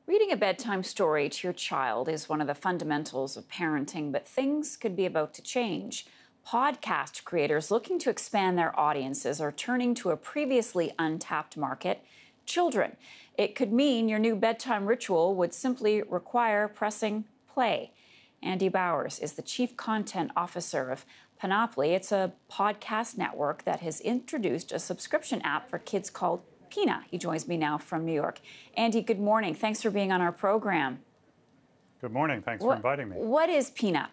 Reading a bedtime story to your child is one of the fundamentals of parenting, but things could be about to change. Podcast creators looking to expand their audiences are turning to a previously untapped market: children. It could mean your new bedtime ritual would simply require pressing play. Andy Bowers is the Chief Content Officer of Panoply. It's a podcast network that has introduced a subscription app for kids called Pina. He joins me now from New York. Andy, good morning. Thanks for being on our program. Good morning. Thanks for inviting me. What is Pina?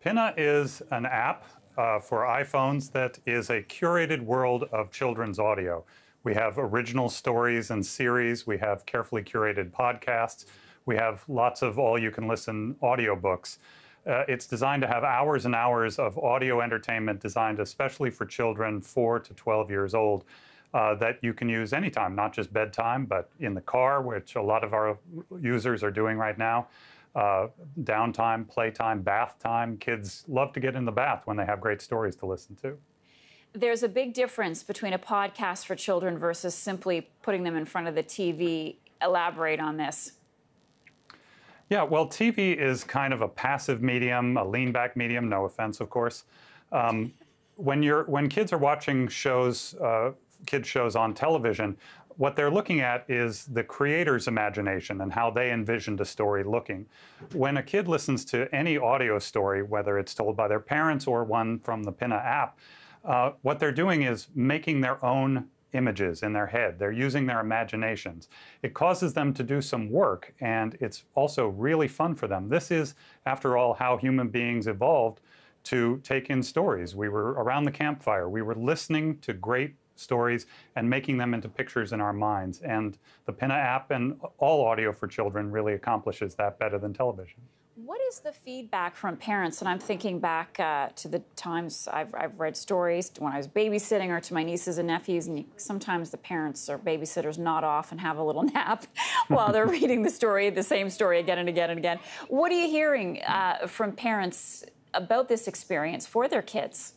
Pina is an app for iPhones that is a curated world of children's audio. We have original stories and series. We have carefully curated podcasts. We have lots of all-you-can-listen audiobooks. It's designed to have hours and hours of audio entertainment designed especially for children 4 to 12 years old. That you can use anytime, not just bedtime, but in the car, which a lot of our users are doing right now. Downtime, playtime, bath time. Kids love to get in the bath when they have great stories to listen to. There's a big difference between a podcast for children versus simply putting them in front of the TV. Elaborate on this. Yeah, well, TV is kind of a passive medium, a lean-back medium, no offense, of course. When kids are watching shows, kids shows on television, what they're looking at is the creator's imagination and how they envisioned a story looking. When a kid listens to any audio story, whether it's told by their parents or one from the Pina app, what they're doing is making their own images in their head. They're using their imaginations. It causes them to do some work, and it's also really fun for them. This is, after all, how human beings evolved to take in stories. We were around the campfire. We were listening to great stories and making them into pictures in our minds. And the Pina app and all audio for children really accomplishes that better than television. What is the feedback from parents? And I'm thinking back to the times I've read stories when I was babysitting or to my nieces and nephews, and sometimes the parents or babysitters nod off and have a little nap while they're reading the same story again and again and again. What are you hearing from parents about this experience for their kids?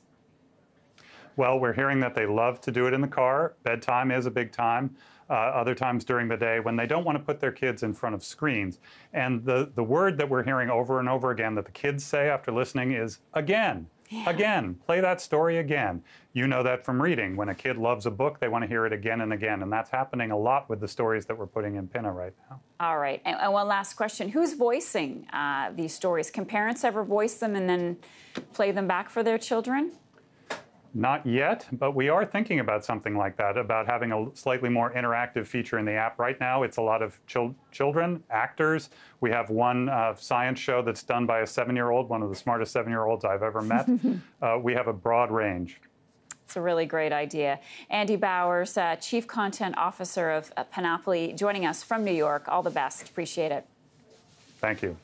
Well, we're hearing that they love to do it in the car. Bedtime is a big time. Other times during the day when they don't want to put their kids in front of screens. And the word that we're hearing over and over again that the kids say after listening is again. Yeah. Again, play that story again. You know that from reading. When a kid loves a book, they want to hear it again and again. And that's happening a lot with the stories that we're putting in Pina right now. All right. And one last question. Who's voicing these stories? Can parents ever voice them and then play them back for their children? Not yet, but we are thinking about something like that, about having a slightly more interactive feature in the app. Right now, it's a lot of children, actors. We have one science show that's done by a 7-year-old, one of the smartest 7-year-olds I've ever met. We have a broad range. It's a really great idea. Andy Bowers, Chief Content Officer of Panoply, joining us from New York. All the best. Appreciate it. Thank you.